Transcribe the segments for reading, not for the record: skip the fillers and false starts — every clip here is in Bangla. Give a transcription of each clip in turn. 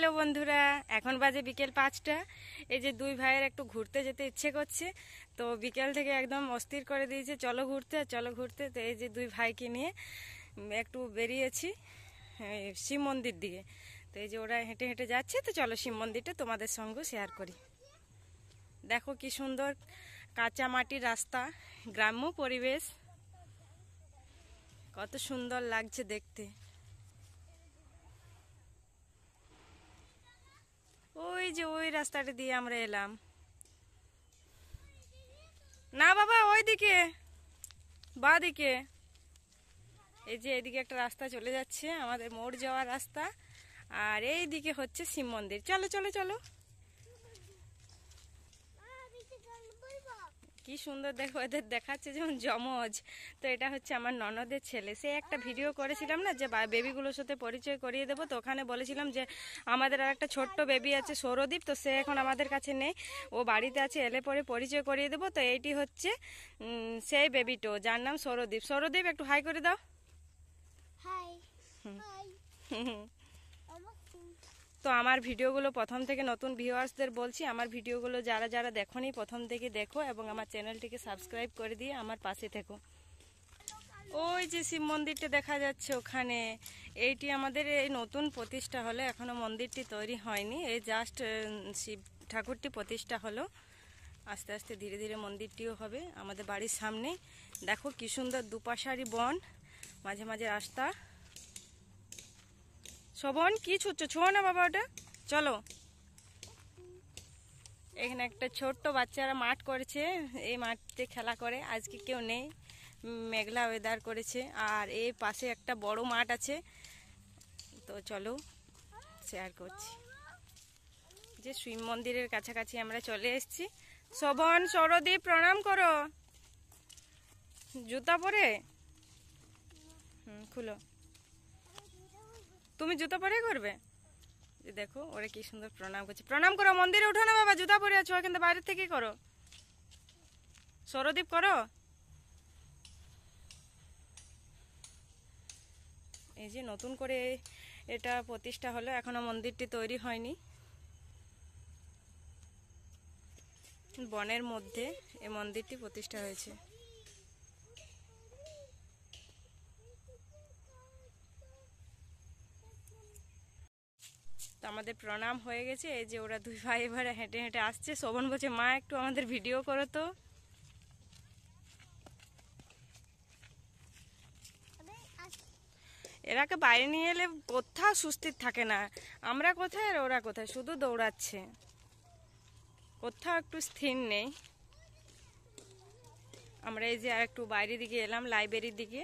হ্যালো বন্ধুরা, এখন বাজে বিকেল 5টা। এই যে দুই ভাইয়ের একটু ঘুরতে যেতে ইচ্ছে করছে, তো বিকেল থেকে একদম অস্থির করে দিয়েছে, চলো ঘুরতে চলো ঘুরতে। তো এই যে দুই ভাইকে নিয়ে একটু বেরিয়েছি শিব মন্দির দিকে। তো এই যে ওরা হেঁটে হেঁটে যাচ্ছে, তো চলো শিব মন্দিরটা তোমাদের সঙ্গে শেয়ার করি। দেখো কি সুন্দর কাঁচা মাটির রাস্তা, গ্রাম্য পরিবেশ, কত সুন্দর লাগছে দেখতে। ওই যে ওই রাস্তাটা দিয়ে আমরা এলাম। না বাবা, ওই দিকে বা দিকে। এই যে এদিকে একটা রাস্তা চলে যাচ্ছে, আমাদের মোড় যাওয়ার রাস্তা, আর এই দিকে হচ্ছে শিব মন্দির। চলো চলো চলো। কি সুন্দর দেখো, এদের দেখাচ্ছে যেমন যমজ। তো এটা হচ্ছে আমার ননদের ছেলে। সে একটা ভিডিও করেছিলাম না, যে বেবিগুলোর সাথে পরিচয় করিয়ে দেবো, তো ওখানে বলেছিলাম যে আমাদের আর একটা ছোট্ট বেবি আছে সৌরদীপ, তো সে এখন আমাদের কাছে নেই, ও বাড়িতে আছে, এলে পরে পরিচয় করিয়ে দেবো। তো এইটি হচ্ছে সেই বেবিটো, যার নাম সৌরদীপ। সৌরদীপ একটু হাই করে দাও। হাই। তো আমার ভিডিওগুলো প্রথম থেকে নতুন ভিউয়ার্সদের বলছি, আমার ভিডিওগুলো যারা যারা দেখোনি প্রথম থেকে দেখো, এবং আমার চ্যানেলটিকে সাবস্ক্রাইব করে দিয়ে আমার পাশে থেকো। ওই যে শিব মন্দিরটা দেখা যাচ্ছে ওখানে, এইটি আমাদের এই নতুন প্রতিষ্ঠা হলো, এখনো মন্দিরটি তৈরি হয়নি, এই জাস্ট শিব ঠাকুরটি প্রতিষ্ঠা হলো। আস্তে আস্তে ধীরে ধীরে মন্দিরটিও হবে আমাদের বাড়ির সামনে। দেখো কি সুন্দর দুপাশারি বন, মাঝে মাঝে রাস্তা। শোভন, কি ছুটছো? ছোঁয়া না বাবা ওটা। চলো। এখানে একটা ছোট্ট বাচ্চারা মাঠ করেছে, এই মাঠে খেলা করে। আজকে কেউ নেই, মেঘলা ওয়েদার করেছে। আর এই পাশে একটা বড় মাঠ আছে, তো চলো শেয়ার করছি। যে শিব মন্দিরের কাছাকাছি আমরা চলে এসেছি। শোভন, সৌরদীপ প্রণাম করো। জুতা পরে? খুলো। তুমি জুতা পরে করবে? দেখো ওরা কি সুন্দর প্রণাম করছে। প্রণাম করো, মন্দিরে উঠো না বাবা, জুতা পরে আছো, কিন্তু বাইরে থেকেই করো। সৌরদীপ করো। এই যে নতুন করে এটা প্রতিষ্ঠা হলো, এখনো মন্দিরটি তৈরি হয়নি। বনের মধ্যে এই মন্দিরটি প্রতিষ্ঠা হয়েছে। তো আমাদের প্রণাম হয়ে গেছে। এই যে ওরা দুই ভাই এবারে হেঁটে হেঁটে আসছে। শোভন বলছে মা একটু আমাদের ভিডিও করো তো। এরাকে বাইরে নিয়ে এলে কোথাও সুস্থির থাকে না, আমরা কোথায় আর ওরা কোথায়, শুধু দৌড়াচ্ছে, কোথাও একটু স্থির নেই। আমরা এই যে আর একটু বাইরের দিকে এলাম, লাইব্রেরির দিকে।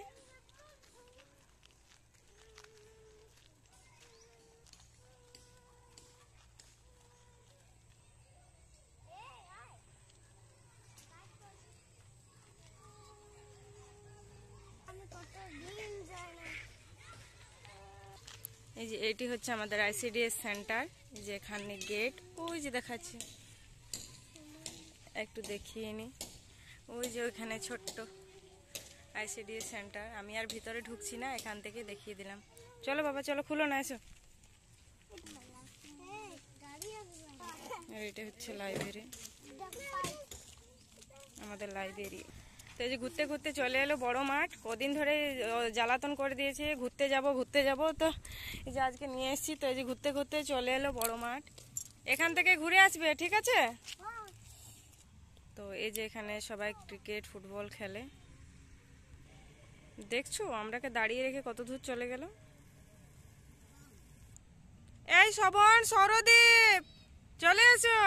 এই যে এইটি হচ্ছে আমাদের আইসিডিএস সেন্টার, যে এখানে গেট, ওই যে দেখাচ্ছে, একটু দেখিয়ে নি। ওই যে ওইখানে ছোট্ট আইসিডিএস সেন্টার। আমি আর ভিতরে ঢুকছি না, এখান থেকে দেখিয়ে দিলাম। চলো বাবা চলো, খুলো না, এসো। আর এটা হচ্ছে লাইব্রেরি, আমাদের লাইব্রেরি। তো এই যে ঘুরতে ঘুরতে চলে এলো বড় মাঠ। কদিন ধরে জ্বালাতন করে দিয়েছে, ঘুরতে যাব ঘুরতে যাব, তো এই যে আজকে নিয়ে এসেছি। তো এই যে ঘুরতে ঘুরতে চলে এলো বড় মাঠ, এখান থেকে ঘুরে আসবে, ঠিক আছে? তো এই যে এখানে সবাই ক্রিকেট ফুটবল খেলে, দেখছো আমরাকে দাঁড়িয়ে রেখে কত দূর চলে গেল। এই শোভন, সৌরদীপ চলে এসো।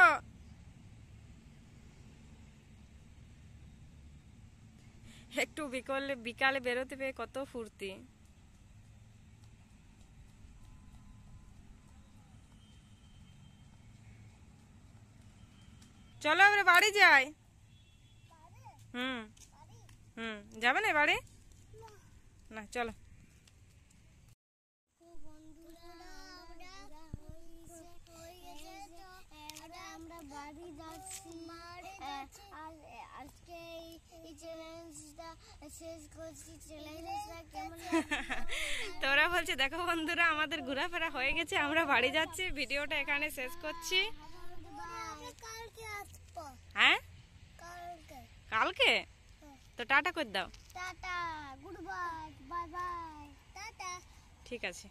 একটু বিকালে বেরোতে পেয়ে কত ফুর্তি। চলো আমরা বাড়ি যাই। হুম হুম, যাবে না বাড়ি? না চলো। আমরা বাড়ি যাচ্ছি, আজকে এই চ্যালেঞ্জটা শেষ করছি চলে এসে কেমন লাগলো? তোরা বলছে দেখো বন্ধুরা আমাদের ঘোরাফেরা হয়ে গেছে, আমরা বাড়ি যাচ্ছি। ভিডিওটা এখানে শেষ করছি। আমরা কালকে আসবো। হ্যাঁ কালকে। কালকে তো টাটা করে দাও। Tata, good bye, bye bye, tata. ঠিক আছে।